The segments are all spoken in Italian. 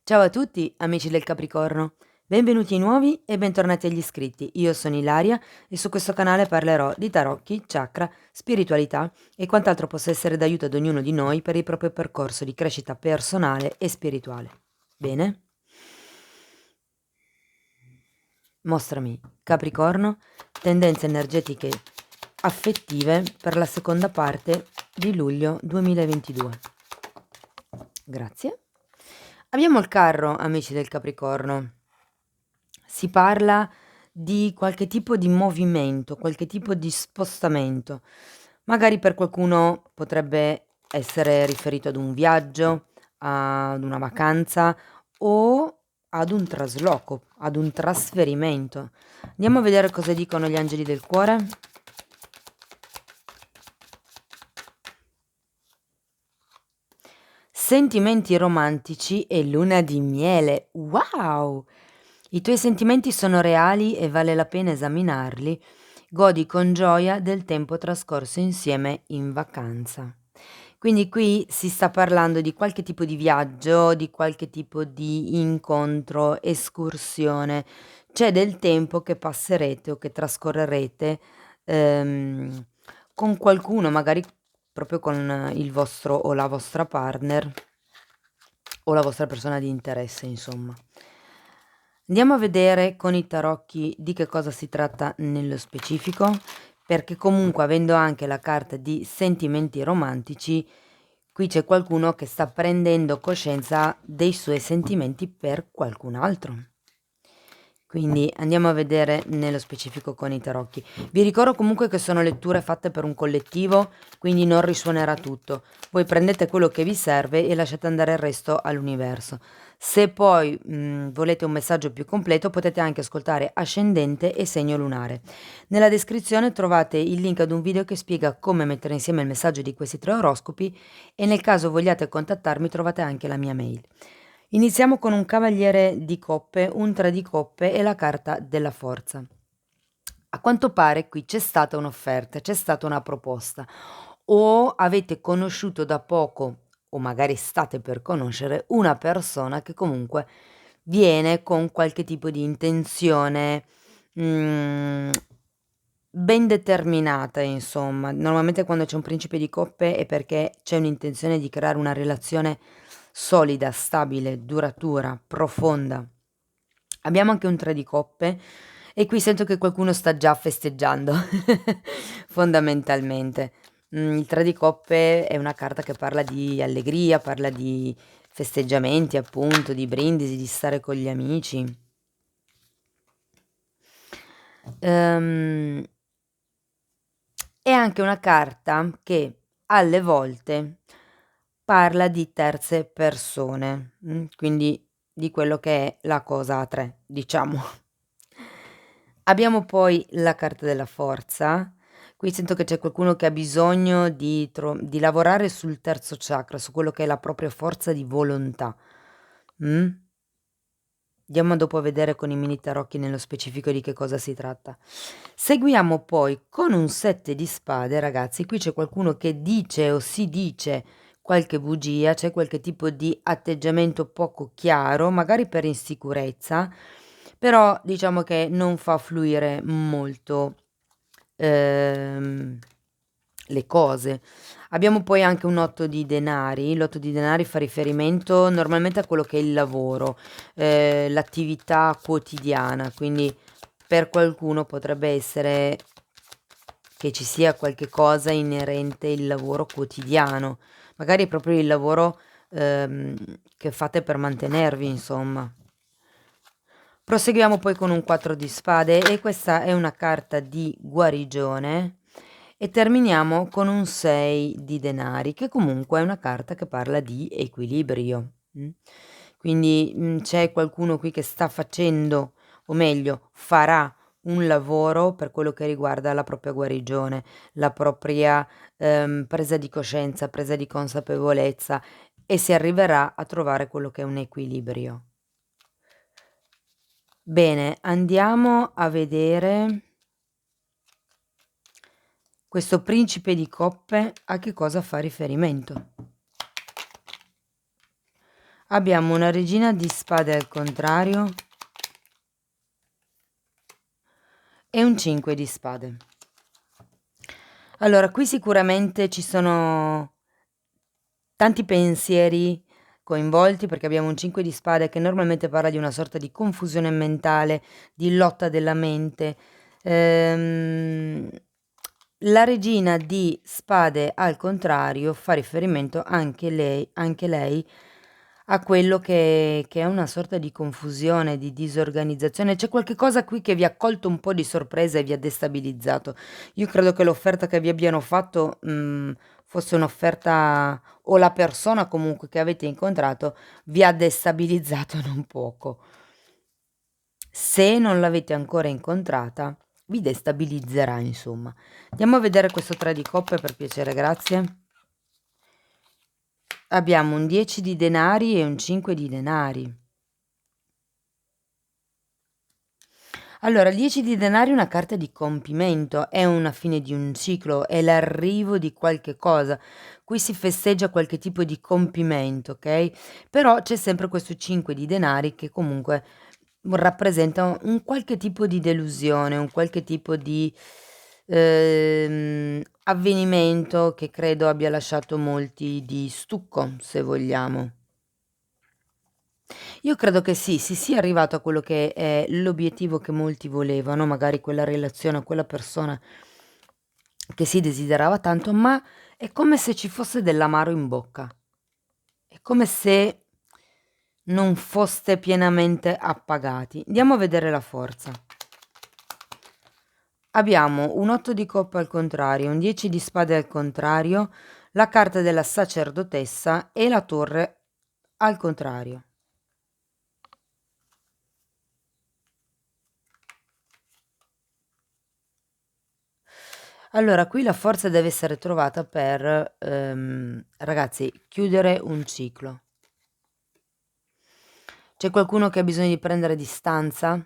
Ciao a tutti, amici del Capricorno. Benvenuti ai nuovi e bentornati agli iscritti. Io sono Ilaria e su questo canale parlerò di tarocchi, chakra, spiritualità e quant'altro possa essere d'aiuto ad ognuno di noi per il proprio percorso di crescita personale e spirituale. Bene? Mostrami, Capricorno, tendenze energetiche affettive per la seconda parte di luglio 2022. Grazie. Abbiamo il carro, amici del Capricorno. Si parla di qualche tipo di movimento, qualche tipo di spostamento. Magari per qualcuno potrebbe essere riferito ad un viaggio, ad una vacanza o ad un trasloco, ad un trasferimento. Andiamo a vedere cosa dicono gli angeli del cuore. Sentimenti romantici e luna di miele. Wow! I tuoi sentimenti sono reali e vale la pena esaminarli. Godi con gioia del tempo trascorso insieme in vacanza. Quindi qui si sta parlando di qualche tipo di viaggio, di qualche tipo di incontro, escursione. C'è del tempo che passerete o che trascorrerete ehm, con qualcuno, magari proprio con il vostro o la vostra partner o la vostra persona di interesse, insomma. Andiamo a vedere con i tarocchi di che cosa si tratta nello specifico, perché comunque avendo anche la carta di sentimenti romantici, qui c'è qualcuno che sta prendendo coscienza dei suoi sentimenti per qualcun altro. Quindi andiamo a vedere nello specifico con i tarocchi. Vi ricordo comunque che sono letture fatte per un collettivo, quindi non risuonerà tutto. Voi prendete quello che vi serve e lasciate andare il resto all'universo. Se poi volete un messaggio più completo potete anche ascoltare ascendente e segno lunare. Nella descrizione trovate il link ad un video che spiega come mettere insieme il messaggio di questi tre oroscopi e nel caso vogliate contattarmi trovate anche la mia mail. Iniziamo con un cavaliere di coppe, un 3 di coppe e la carta della forza. A quanto pare qui c'è stata un'offerta, c'è stata una proposta o avete conosciuto da poco o magari state per conoscere una persona che comunque viene con qualche tipo di intenzione mm, ben determinata, insomma. Normalmente quando c'è un principe di coppe è perché c'è un'intenzione di creare una relazione solida, stabile, duratura, profonda. Abbiamo anche un 3 di coppe e qui sento che qualcuno sta già festeggiando, fondamentalmente. Il 3 di coppe è una carta che parla di allegria, parla di festeggiamenti, appunto, di brindisi, di stare con gli amici. Ehm, è anche una carta che alle volte parla di terze persone, quindi di quello che è la cosa a tre, diciamo. Abbiamo poi la carta della forza. Qui sento che c'è qualcuno che ha bisogno di lavorare sul terzo chakra, su quello che è la propria forza di volontà. Mm? Andiamo dopo a vedere con i mini tarocchi nello specifico di che cosa si tratta. Seguiamo poi con un 7 di spade, ragazzi. Qui c'è qualcuno che dice o si dice qualche bugia, c'è qualche tipo di atteggiamento poco chiaro, magari per insicurezza, però diciamo che non fa fluire molto ehm, le cose. Abbiamo poi anche un 8 di denari. L'8 di denari fa riferimento normalmente a quello che è il lavoro, l'attività quotidiana, quindi per qualcuno potrebbe essere che ci sia qualche cosa inerente il lavoro quotidiano, magari proprio il lavoro che fate per mantenervi, insomma. Proseguiamo poi con un 4 di spade e questa è una carta di guarigione e terminiamo con un 6 di denari che comunque è una carta che parla di equilibrio. Quindi c'è qualcuno qui che sta facendo, o meglio, farà un lavoro per quello che riguarda la propria guarigione, la propria presa di coscienza, presa di consapevolezza e si arriverà a trovare quello che è un equilibrio. Bene, andiamo a vedere questo principe di coppe a che cosa fa riferimento. abbiamo una regina di spade al contrario e un 5 di spade. Allora, qui sicuramente ci sono tanti pensieri coinvolti, perché abbiamo un 5 di spade che normalmente parla di una sorta di confusione mentale, di lotta della mente. La regina di spade al contrario fa riferimento anche lei a quello che è una sorta di confusione, di disorganizzazione. C'è qualche cosa qui che vi ha colto un po' di sorpresa e vi ha destabilizzato. Io credo che l'offerta che vi abbiano fatto fosse un'offerta, o la persona comunque che avete incontrato vi ha destabilizzato non poco. Se non l'avete ancora incontrata, vi destabilizzerà, insomma. Andiamo a vedere questo 3 di coppe, per piacere, grazie. Abbiamo un 10 di denari e un 5 di denari. Allora, il 10 di denari è una carta di compimento, è una fine di un ciclo, è l'arrivo di qualche cosa. Qui si festeggia qualche tipo di compimento, ok? Però c'è sempre questo 5 di denari che comunque rappresenta un qualche tipo di delusione, un qualche tipo di avvenimento che credo abbia lasciato molti di stucco, se vogliamo. Io credo che sì, si sia arrivato a quello che è l'obiettivo che molti volevano, magari quella relazione o quella persona che si desiderava tanto, ma è come se ci fosse dell'amaro in bocca. È come se non foste pienamente appagati. Andiamo a vedere la forza. Abbiamo un 8 di coppa al contrario, un 10 di spade al contrario, la carta della sacerdotessa e la torre al contrario. Allora, qui la forza deve essere trovata per, ragazzi, chiudere un ciclo. C'è qualcuno che ha bisogno di prendere distanza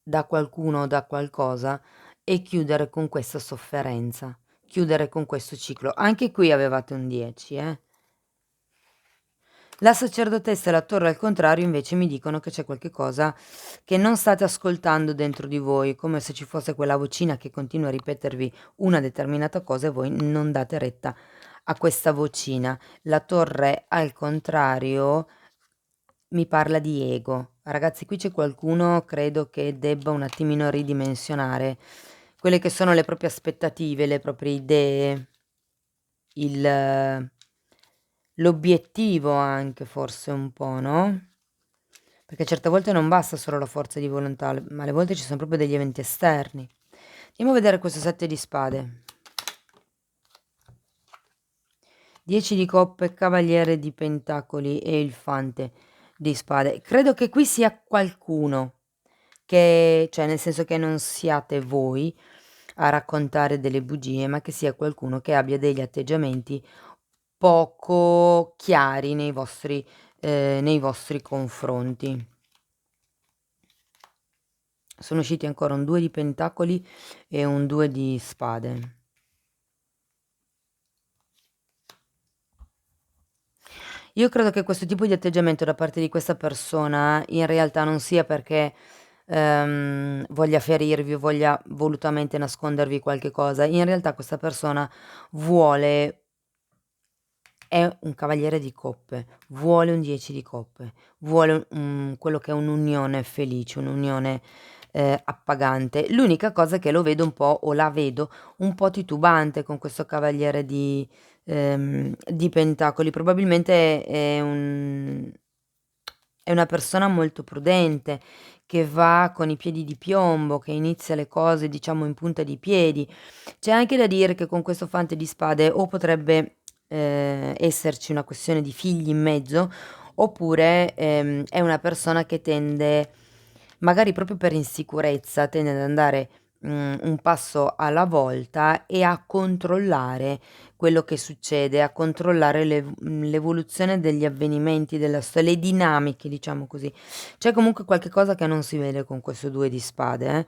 da qualcuno o da qualcosa e chiudere con questa sofferenza, chiudere con questo ciclo. Anche qui avevate un 10, eh? La sacerdotessa e la torre al contrario invece mi dicono che c'è qualche cosa che non state ascoltando dentro di voi, come se ci fosse quella vocina che continua a ripetervi una determinata cosa e voi non date retta a questa vocina. La torre al contrario mi parla di ego. Ragazzi, qui c'è qualcuno, credo che debba un attimino ridimensionare quelle che sono le proprie aspettative, le proprie idee, il l'obiettivo anche forse un po', no? Perché certe volte non basta solo la forza di volontà, ma alle volte ci sono proprio degli eventi esterni. Andiamo a vedere questo 7 di spade. 10 di coppe, cavaliere di pentacoli e il fante di spade. Credo che qui sia qualcuno che, cioè nel senso che non siate voi a raccontare delle bugie, ma che sia qualcuno che abbia degli atteggiamenti poco chiari nei vostri confronti. Sono usciti ancora un 2 di pentacoli e un 2 di spade. Io credo che questo tipo di atteggiamento da parte di questa persona in realtà non sia perché voglia ferirvi o voglia volutamente nascondervi qualche cosa. In realtà questa persona vuole, è un cavaliere di coppe, vuole un 10 di coppe, vuole quello che è un'unione felice, un'unione appagante. L'unica cosa è che lo vedo un po', o la vedo un po' titubante con questo cavaliere di pentacoli. Probabilmente è una persona molto prudente, che va con i piedi di piombo, che inizia le cose, diciamo, in punta di piedi. C'è anche da dire che con questo fante di spade o potrebbe esserci una questione di figli in mezzo, oppure è una persona che tende, magari proprio per insicurezza, tende ad andare un passo alla volta e a controllare quello che succede, a controllare l'evoluzione degli avvenimenti della storia, le dinamiche, diciamo così. C'è comunque qualche cosa che non si vede con questo 2 di spade, eh.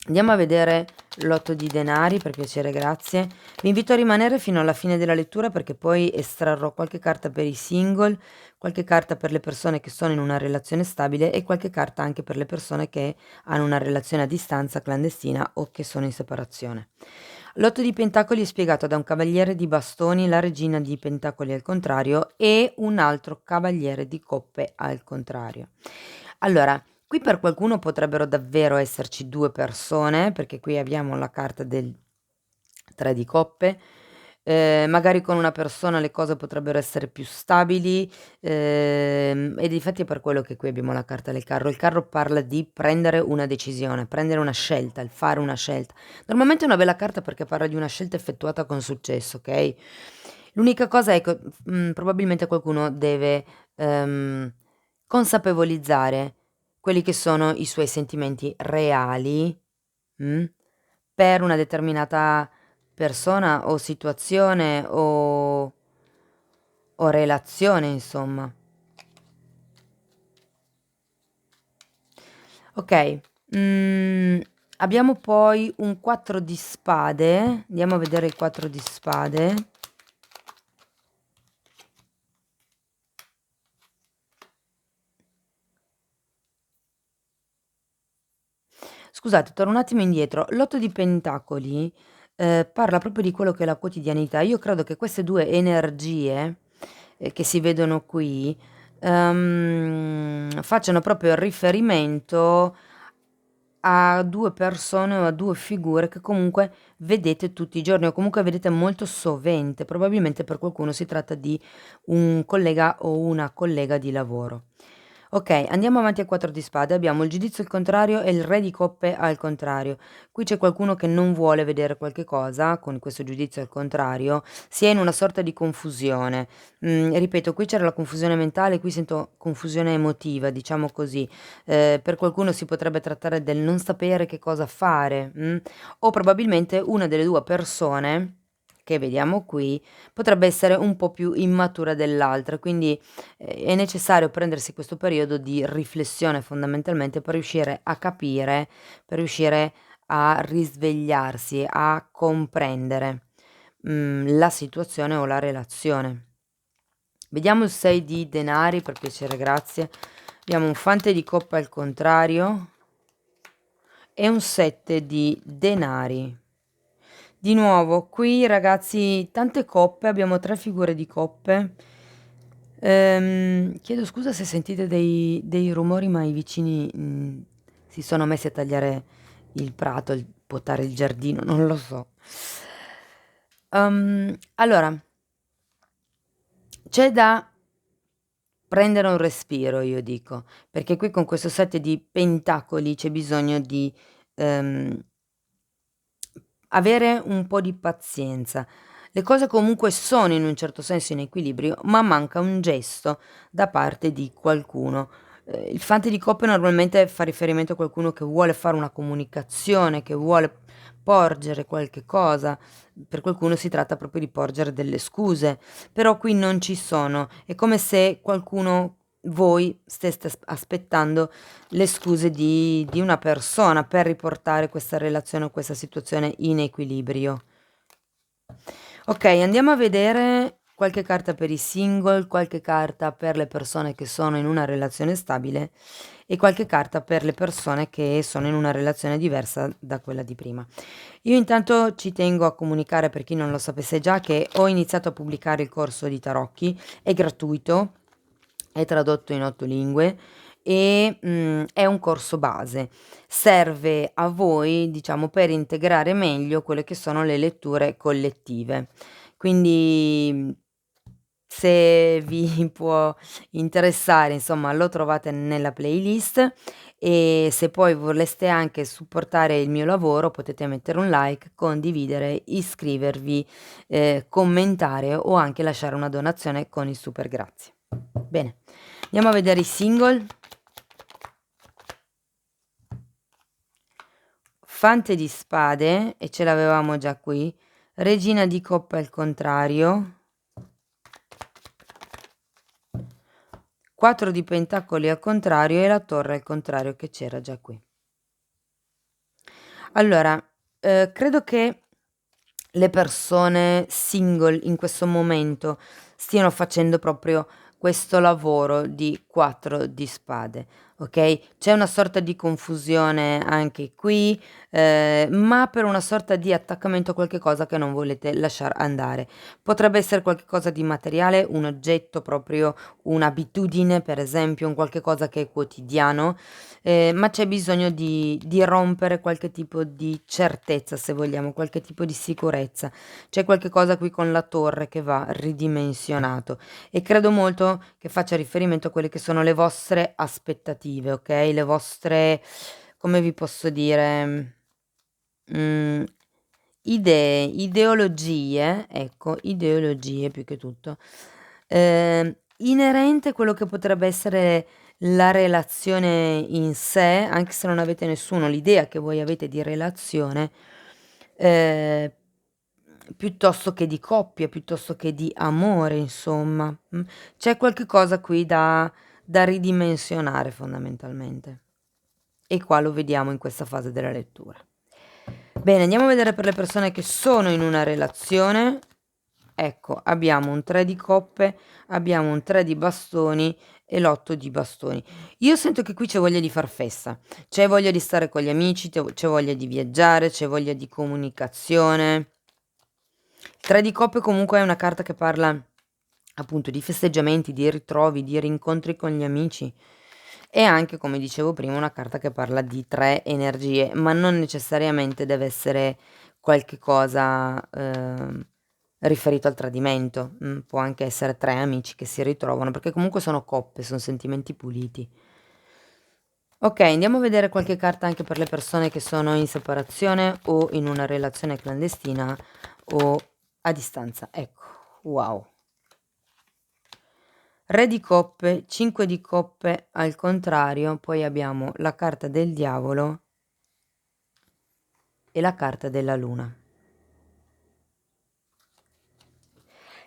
Andiamo a vedere l'otto di denari, per piacere, grazie. Vi invito a rimanere fino alla fine della lettura perché poi estrarrò qualche carta per i single, qualche carta per le persone che sono in una relazione stabile e qualche carta anche per le persone che hanno una relazione a distanza, clandestina o che sono in separazione. L'otto di pentacoli è spiegato da un cavaliere di bastoni, la regina di pentacoli al contrario e un altro cavaliere di coppe al contrario. Allora, qui per qualcuno potrebbero davvero esserci 2 persone, perché qui abbiamo la carta del 3 di coppe. Magari con una persona le cose potrebbero essere più stabili, e difatti è per quello che qui abbiamo la carta del carro. Il carro parla di prendere una decisione, prendere una scelta, il fare una scelta. Normalmente è una bella carta perché parla di una scelta effettuata con successo, okay? L'unica cosa è che, probabilmente qualcuno deve, consapevolizzare quelli che sono i suoi sentimenti reali, mh, per una determinata persona o situazione o relazione insomma. Okay, abbiamo poi un 4 di spade, andiamo a vedere il 4 di spade. Scusate, torno un attimo indietro. L'otto di pentacoli, parla proprio di quello che è la quotidianità. Io credo che queste 2 energie, che si vedono qui, facciano proprio riferimento a 2 persone o a 2 figure che comunque vedete tutti i giorni o comunque vedete molto sovente. Probabilmente per qualcuno si tratta di un collega o una collega di lavoro. Okay, andiamo avanti a 4 di spade. Abbiamo il giudizio al contrario e il re di coppe al contrario. Qui c'è qualcuno che non vuole vedere qualche cosa con questo giudizio al contrario, si è in una sorta di confusione. Ripeto, qui c'era la confusione mentale, qui sento confusione emotiva, diciamo così. Per qualcuno si potrebbe trattare del non sapere che cosa fare, o probabilmente una delle 2 persone che vediamo qui potrebbe essere un po' più immatura dell'altra, quindi, è necessario prendersi questo periodo di riflessione fondamentalmente per riuscire a capire, per riuscire a risvegliarsi, a comprendere, la situazione o la relazione. Vediamo il 6 di denari, per piacere, grazie. Abbiamo un fante di coppa al contrario e un 7 di denari. Di nuovo, qui ragazzi, tante coppe, abbiamo 3 figure di coppe. Chiedo scusa se sentite dei rumori, ma i vicini, si sono messi a tagliare il prato, il potare il giardino, non lo so. Allora, c'è da prendere un respiro, io dico, perché qui con questo 7 di pentacoli c'è bisogno di, ehm, avere un po' di pazienza. Le cose comunque sono in un certo senso in equilibrio, ma manca un gesto da parte di qualcuno. Il fante di coppe normalmente fa riferimento a qualcuno che vuole fare una comunicazione, che vuole porgere qualche cosa. Per qualcuno si tratta proprio di porgere delle scuse, però qui non ci sono. È come se qualcuno voi steste aspettando le scuse di una persona per riportare questa relazione o questa situazione in equilibrio. Okay, andiamo a vedere qualche carta per i single, qualche carta per le persone che sono in una relazione stabile e qualche carta per le persone che sono in una relazione diversa da quella di prima. Io intanto ci tengo a comunicare, per chi non lo sapesse già, che ho iniziato a pubblicare il corso di tarocchi, è gratuito, è tradotto in 8 lingue e, è un corso base. Serve a voi, diciamo, per integrare meglio quelle che sono le letture collettive. Quindi, se vi può interessare, insomma, lo trovate nella playlist e se poi voleste anche supportare il mio lavoro potete mettere un like, condividere, iscrivervi, commentare o anche lasciare una donazione con il super grazie. Bene, andiamo a vedere i single. Fante di spade, e ce l'avevamo già qui, regina di coppe al contrario, 4 di pentacoli al contrario e la torre al contrario che c'era già qui. Allora, credo che le persone single in questo momento stiano facendo proprio questo lavoro di 4 di spade, okay, c'è una sorta di confusione anche qui, ma per una sorta di attaccamento a qualche cosa che non volete lasciar andare. Potrebbe essere qualche cosa di materiale, un oggetto, proprio un'abitudine, per esempio, un qualche cosa che è quotidiano, ma c'è bisogno di rompere qualche tipo di certezza, se vogliamo, qualche tipo di sicurezza. C'è qualche cosa qui con la torre che va ridimensionato e credo molto che faccia riferimento a quelle che sono le vostre aspettative, okay, le vostre, come vi posso dire, mhmm, idee, ideologie, ecco, ideologie più che tutto, inerente a quello che potrebbe essere la relazione in sé, anche se non avete nessuno l'idea che voi avete di relazione, ehm, piuttosto che di coppia, piuttosto che di amore insomma, C'è qualche cosa qui da ridimensionare fondamentalmente. E qua lo vediamo in questa fase della lettura. Bene, andiamo a vedere per le persone che sono in una relazione. Ecco, abbiamo un 3 di coppe, abbiamo un 3 di bastoni e l'8 di bastoni. Io sento che qui c'è voglia di far festa, c'è voglia di stare con gli amici, c'è voglia di viaggiare, c'è voglia di comunicazione. Il 3 di coppe comunque è una carta che parla appunto di festeggiamenti, di ritrovi, di rincontri con gli amici. E anche, come dicevo prima, una carta che parla di 3 energie, ma non necessariamente deve essere qualche cosa, riferito al tradimento, può anche essere 3 amici che si ritrovano, perché comunque sono coppe, son sentimenti puliti. Okay, andiamo a vedere qualche carta anche per le persone che sono in separazione o in una relazione clandestina o a distanza. Ecco, wow. Re di coppe, 5 di coppe al contrario, poi abbiamo la carta del diavolo e la carta della luna.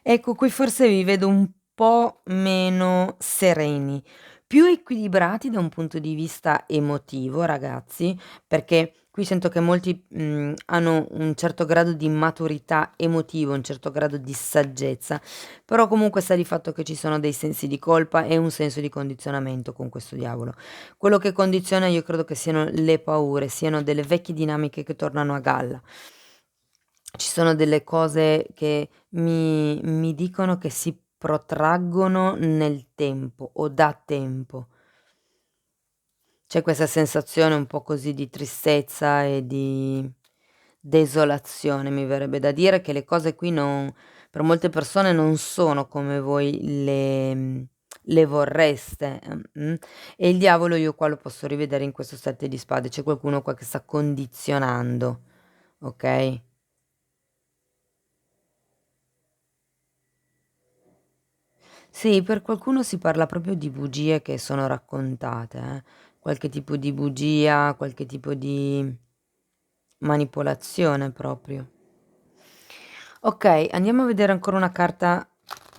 Ecco, qui forse vi vedo un po' meno sereni, più equilibrati da un punto di vista emotivo, ragazzi, perché qui sento che molti, hanno un certo grado di maturità emotivo, un certo grado di saggezza, però comunque sta di fatto che ci sono dei sensi di colpa e un senso di condizionamento con questo diavolo. Quello che condiziona io credo che siano le paure, siano delle vecchie dinamiche che tornano a galla. Ci sono delle cose che mi dicono che si protraggono nel tempo o da tempo. C'è questa sensazione un po' così di tristezza e di desolazione, mi verrebbe da dire, che le cose qui non per molte persone non sono come voi le vorreste, e il diavolo io qua lo posso rivedere in questo 7 di spade, c'è qualcuno qua che sta condizionando, okay? Sì, per qualcuno si parla proprio di bugie che sono raccontate, qualche tipo di bugia, qualche tipo di manipolazione proprio. Okay, andiamo a vedere ancora una carta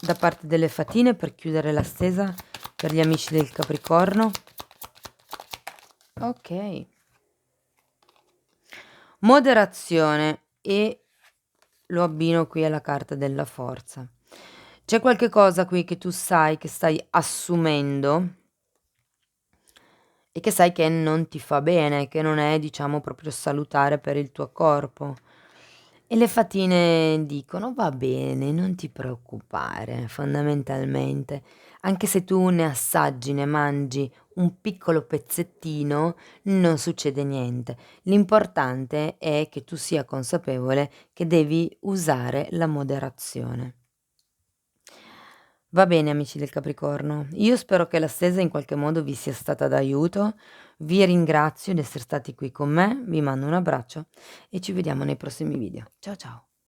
da parte delle fatine per chiudere la stesa per gli amici del Capricorno. Okay. Moderazione e lo abbino qui alla carta della forza. C'è qualche cosa qui che tu sai che stai assumendo e che sai che non ti fa bene, che non è, diciamo, proprio salutare per il tuo corpo. E le fatine dicono: "Va bene, non ti preoccupare", fondamentalmente. Anche se tu ne assaggi, ne mangi un piccolo pezzettino, non succede niente. L'importante è che tu sia consapevole che devi usare la moderazione. Va bene amici del Capricorno, io spero che la stesa in qualche modo vi sia stata d'aiuto, vi ringrazio di essere stati qui con me, vi mando un abbraccio e ci vediamo nei prossimi video. Ciao ciao.